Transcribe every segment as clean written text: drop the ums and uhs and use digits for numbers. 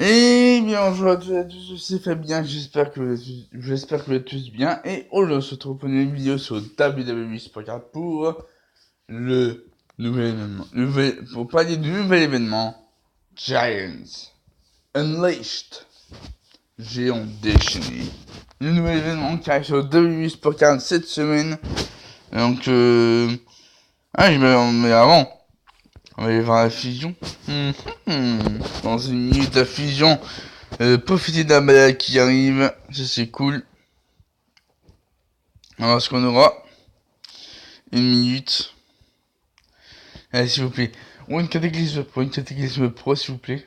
Et bien, bonjour à tous et à tous, c'est Fabien, j'espère que vous êtes tous bien. Et aujourd'hui, on se retrouve pour une vidéo sur WWE Sport pour le pour parler du nouvel événement, Giants Unleashed, Géant déchaîné. Le nouvel événement qui arrive sur WWE Sport cette semaine. Donc, mais avant, on va aller voir la fusion. Dans une minute, la fusion. Profiter d'un balade qui arrive, ça c'est cool. Alors ce qu'on aura, une minute. Allez s'il vous plaît, ou une cataclysme pro s'il vous plaît.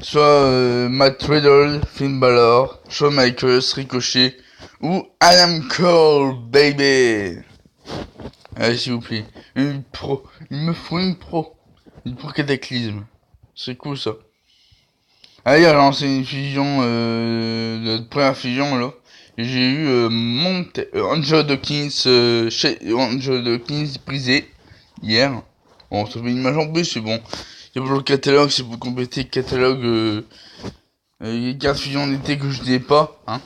Soit Matt Riddle, Finn Balor, Shawn Michaels, Ricochet, ou Adam Cole, baby. Allez s'il vous plaît, une pro, il me faut une pro cataclysme. C'est cool ça. Allez, alors c'est une fusion, notre première fusion là. J'ai eu Angelo Dawkins, Angelo Dawkins brisé hier. Bon, ça fait une image en plus, c'est bon. Il y a pour le catalogue, c'est pour compléter le catalogue. Les cartes fusion d'été que je n'ai pas, hein.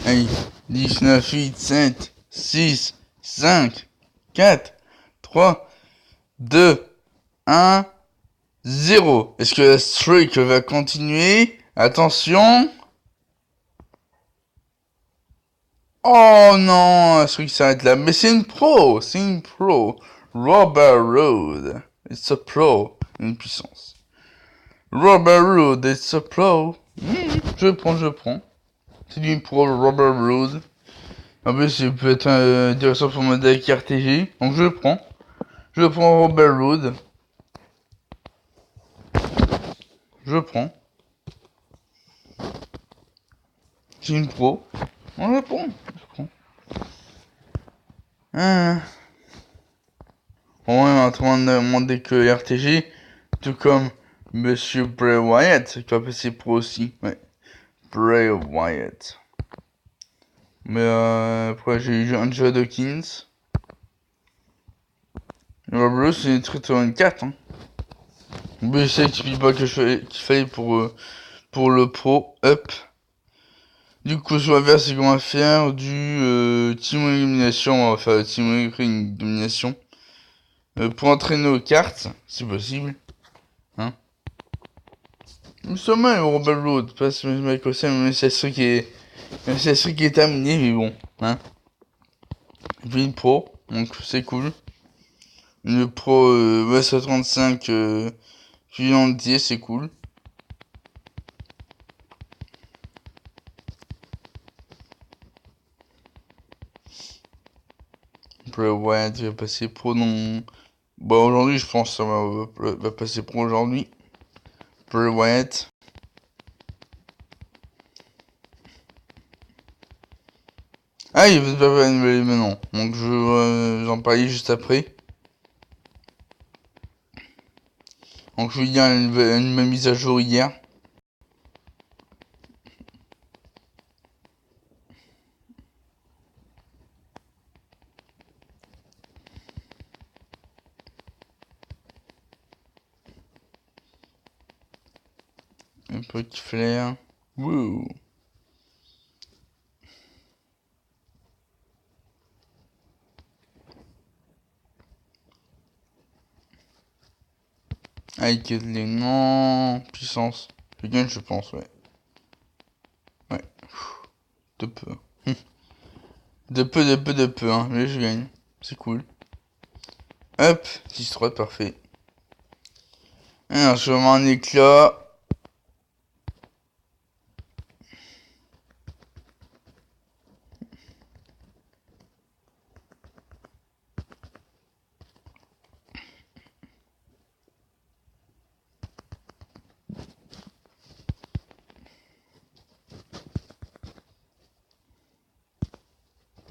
Allez, 19, 8, 7, 6, 5, 4, 3, 2, 1, 0. Est-ce que la streak va continuer? Attention. Oh non, la streak s'arrête là. Mais c'est une pro, c'est une pro. Robert Roode, it's a pro. Une puissance. Robert Roode, it's a pro. Je prends. C'est une pro, Robert Roode. En plus, c'est peut être intéressant pour mon deck RTG. Donc je le prends. Je prends Robert Roode. Je prends. C'est une pro. On le prend. Bon, ouais, on va mon deck RTG. Tout comme Monsieur Bray Wyatt, qui va passer pro aussi. Ouais. Bray Wyatt. Mais après, j'ai eu Angelo Dawkins. Le bleu, c'est très très bonne carte. Hein. Mais c'est qu'il pas qu'il fallait pour le pro up. Du coup, sur la c'est qu'on va faire du team élimination. On va faire le team élimination. Pour entraîner aux cartes, c'est possible. Hein. Nous sommes mal, Robert Road. Pas ce mec aussi, mais c'est ce qui est terminé, mais bon. Hein. J'ai une pro, donc c'est cool. Une pro VS35 entier, c'est cool. Ouais, tu vas passer pro non. Bah aujourd'hui je pense que ça va passer pro aujourd'hui. Bray Wyatt. Ah il va pas une nouvelle maintenant. Donc j'en parlais juste après. Donc je vous dis une mise à jour hier. Un petit flair. Wouh. Avec les non puissance. Je gagne je pense ouais. Ouais. De peu. De peu hein. Mais je gagne. C'est cool. Hop. 6-3 parfait. Alors je vais un éclat.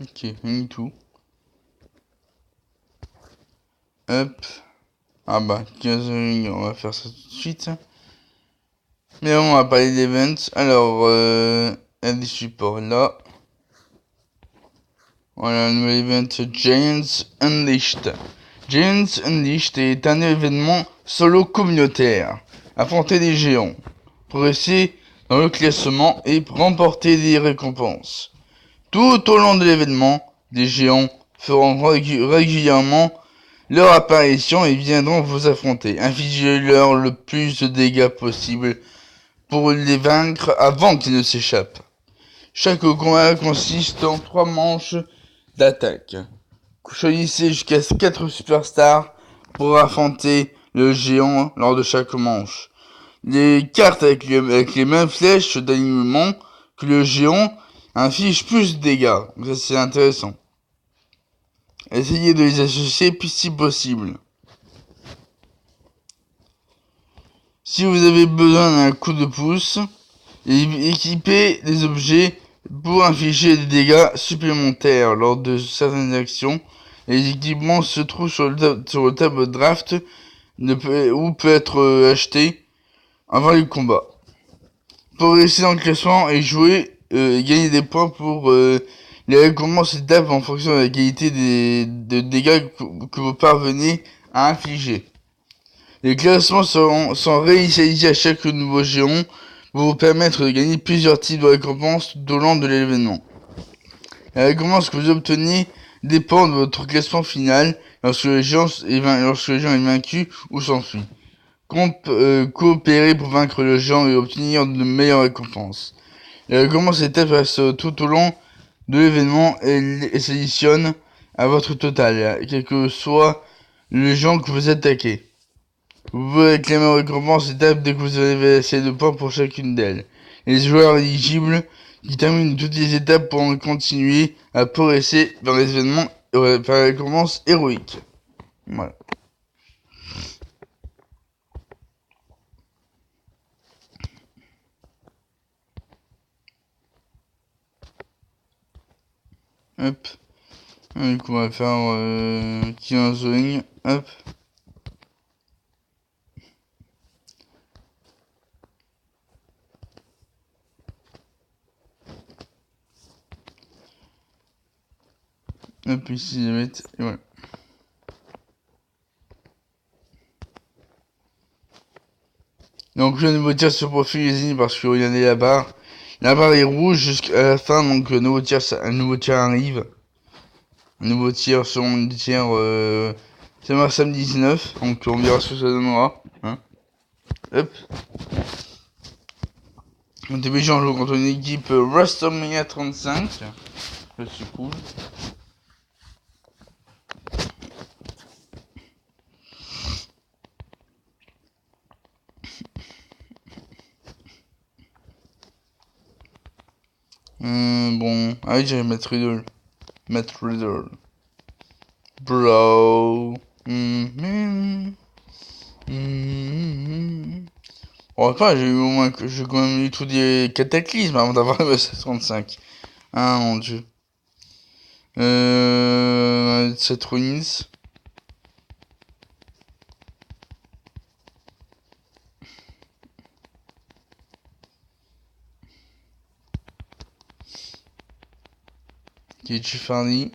Ok, une tout. Hop. Ah bah, 15 minutes, on va faire ça tout de suite. Mais on va parler d'events. Alors, il y a des supports là. Voilà, le nouvel event Giants Unleashed. Giants Unleashed est un événement solo communautaire. Affronter des géants, progresser dans le classement et remporter des récompenses. Tout au long de l'événement, des géants feront régulièrement leur apparition et viendront vous affronter. Infligez-leur le plus de dégâts possible pour les vaincre avant qu'ils ne s'échappent. Chaque combat consiste en 3 manches d'attaque. Choisissez jusqu'à 4 superstars pour affronter le géant lors de chaque manche. Les cartes avec les mêmes flèches d'alignement que le géant infligent plus de dégâts. Ça c'est intéressant. Essayez de les associer si possible. Si vous avez besoin d'un coup de pouce, équipez des objets pour infliger des dégâts supplémentaires lors de certaines actions. Les équipements se trouvent sur le tableau de draft ou peut être acheté avant le combat. Progresser dans le classement et jouer et gagner des points pour les récompenses étapes en fonction de la qualité des dégâts que vous parvenez à infliger. Les classements sont réinitialisés à chaque nouveau géant pour vous permettre de gagner plusieurs types de récompenses tout au long de l'événement. La récompense que vous obtenez dépend de votre classement final lorsque le géant est vaincu ou s'enfuit. Coopérer pour vaincre le géant et obtenir de meilleures récompenses. Les récompenses étapes restent tout au long de l'événement et s'additionnent à votre total, quel que soit le géant que vous attaquez. Vous pouvez réclamer une récompense étape dès que vous avez assez de points pour chacune d'elles. Les joueurs éligibles qui terminent toutes les étapes pourront continuer à progresser vers les événements par la récompense héroïque. Voilà. Hop. Donc on va faire 15 lignes. Hop. Hop, ici, je vais mettre, et voilà. Donc le nouveau tir se profile les parce que regardez la barre. La barre est rouge jusqu'à la fin, donc un nouveau tir arrive. Un nouveau tir selon le tir c'est mars samedi 19, donc on verra ce que ça donnera. Hein. Hop. On début on joue contre une équipe WrestleMania 35. Ça c'est cool. Bon, ah oui, j'allais mettre Riddle. Matt Riddle. Bro. Bon, enfin, j'ai quand même eu tous des cataclysmes avant d'avoir le 35. Ah mon dieu. Seth Rollins. Keith Farley.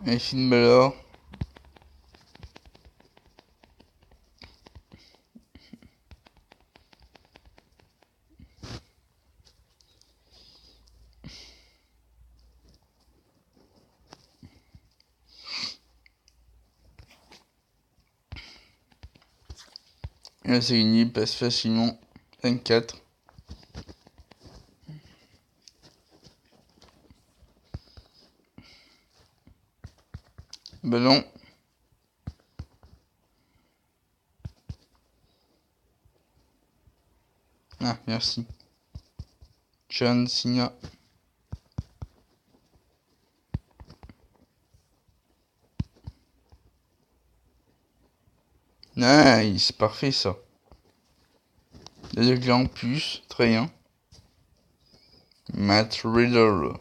Et Finn Balor. Et là c'est gagné, il passe facilement. 24. Ballon. Ah, merci. John Cena. Nice, parfait ça. Des en plus, très bien. Matt Riddle.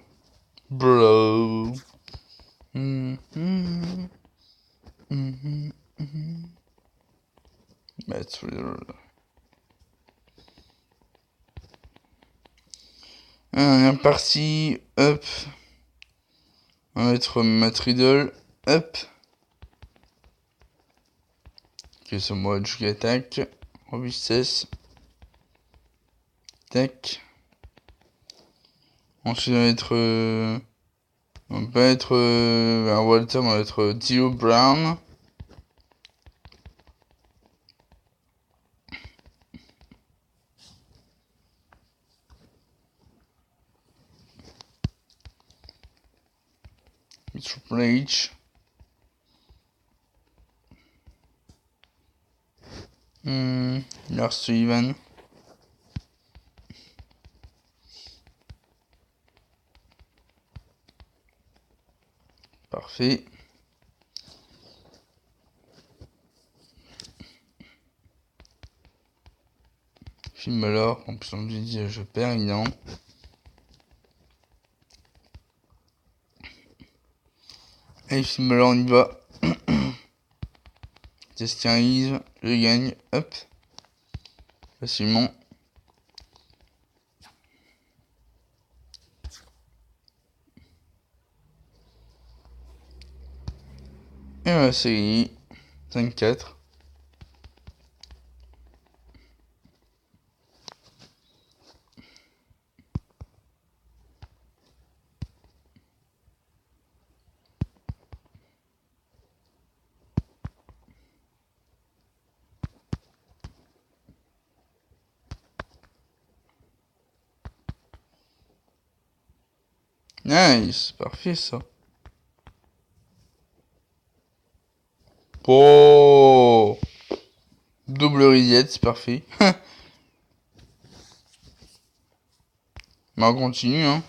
Bro. Maître Riddle. Un parti, up. On va mettre Maître Riddle, up. Ok, c'est moi qui attaque. Robustesse. Tac. Ensuite, on va être. On peut être. Un Walter, on va être Dio Brown. Triple H. Lars Sullivan. Parfait. Film alors, en plus on me dit je perds évidemment. Allez, film alors on y va. Testiarise, je gagne, hop. Facilement. Et voilà, c'est gagné. 5-4. Nice, parfait ça. Oh, double reset, c'est parfait. Mais on continue, hein.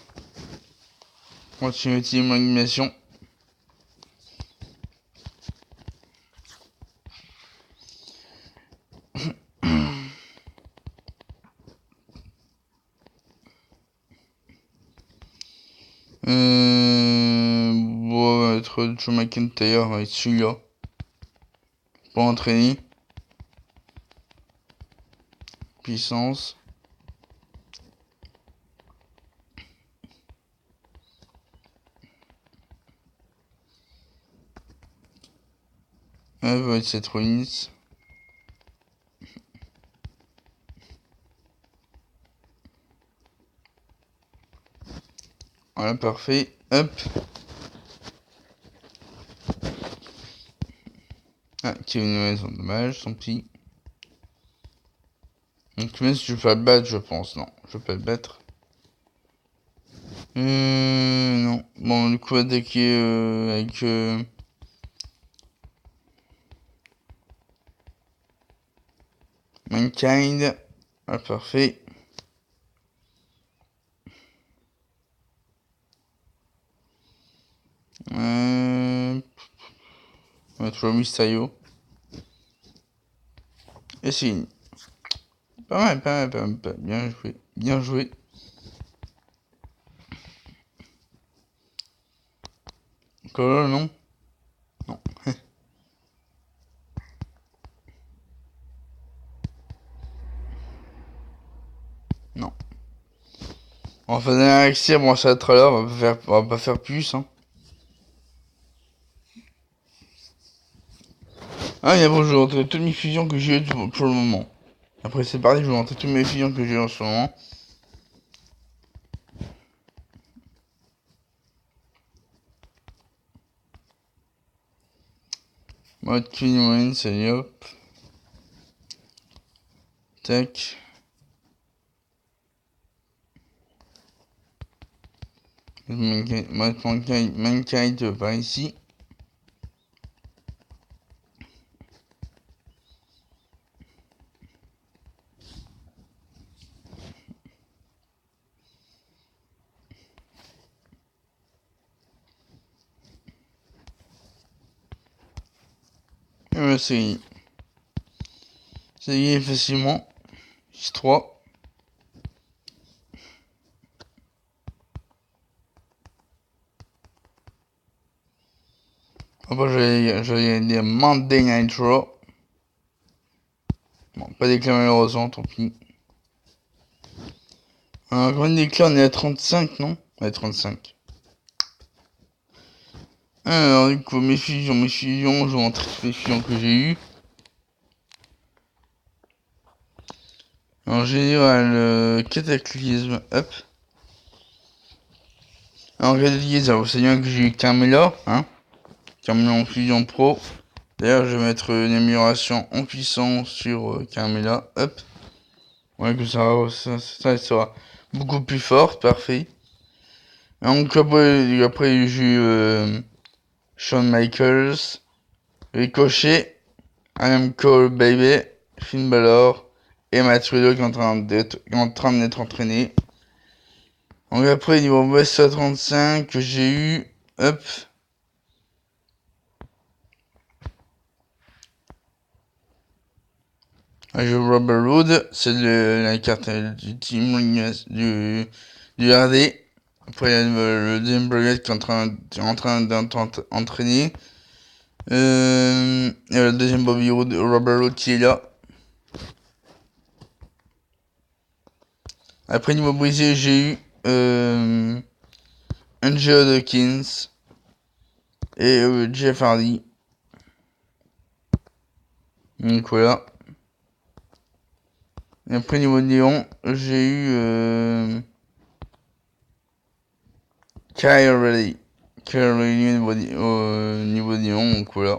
Continue mon animation. Bon, on va être Joe McIntyre avec celui-là. Pour entraîner. Puissance. Va être cette Rollins. Voilà, parfait. Hop. Ah, Kevin Owens, dommage, tant pis. Donc, même si je vais pas le battre, je pense. Non, je vais pas le battre. Non. Bon, du coup, attaquer avec. Mankind. Ah, parfait. On va trouver Mysterio. Et c'est fini. Pas mal, pas mal, pas mal, pas mal. Bien joué. Bien joué. Encore là, non? Non. Non. On va faire un accès, bon, ça va être là, on va pas faire plus, hein. Ah, et après, je vais rentrer toutes mes fusions que j'ai pour le moment. Après, c'est parti, je vais rentrer toutes mes fusions que j'ai en ce moment. Mode Queen Wayne, allez hop. Tac. Mankind par ici. Et voilà, c'est gagné facilement. 6-3. Après, j'ai des Monday Night Raw. Bon, pas d'éclat malheureusement, tant pis. Alors, quand on est d'éclat, on est à 35, non? Ouais, 35. Alors, du coup, mes fusions, je vais montrer toutes les fusions que j'ai eues. En général, Cataclysme, hop. En Cataclysme, vous savez bien que j'ai eu Carmela, hein. Carmela en fusion pro. D'ailleurs, je vais mettre une amélioration en puissance sur Carmela, hop. Ouais, que ça sera beaucoup plus fort, parfait. Donc après j'ai eu Shawn Michaels, Ricochet, I Am Cole Baby, Finn Balor et Matt Riddle qui est en train d'être entraîné. Donc après niveau West 35 j'ai eu hop. J'ai Robert Roode, c'est la carte du team du RD. Après, il y a le deuxième Brigade qui est en train d'être entraîné. Il y a le deuxième Bobby Roode, Robert Roode qui est là. Après, niveau brisé, j'ai eu Angelo Dawkins et Jeff Hardy. Donc voilà. Et après, niveau néon, j'ai eu Kyle O'Reilly. Kyle O'Reilly au niveau néon, donc voilà.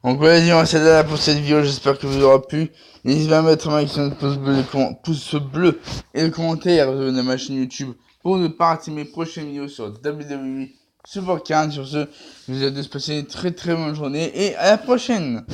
Donc voilà, les gens, c'est là pour cette vidéo, j'espère que vous aura plu. N'hésitez pas à mettre un maximum de pouce bleu et le commentaire de ma chaîne YouTube pour ne pas rater mes prochaines vidéos sur WWE Super 15. Sur ce, je vous souhaite de se passer une très très bonne journée et à la prochaine.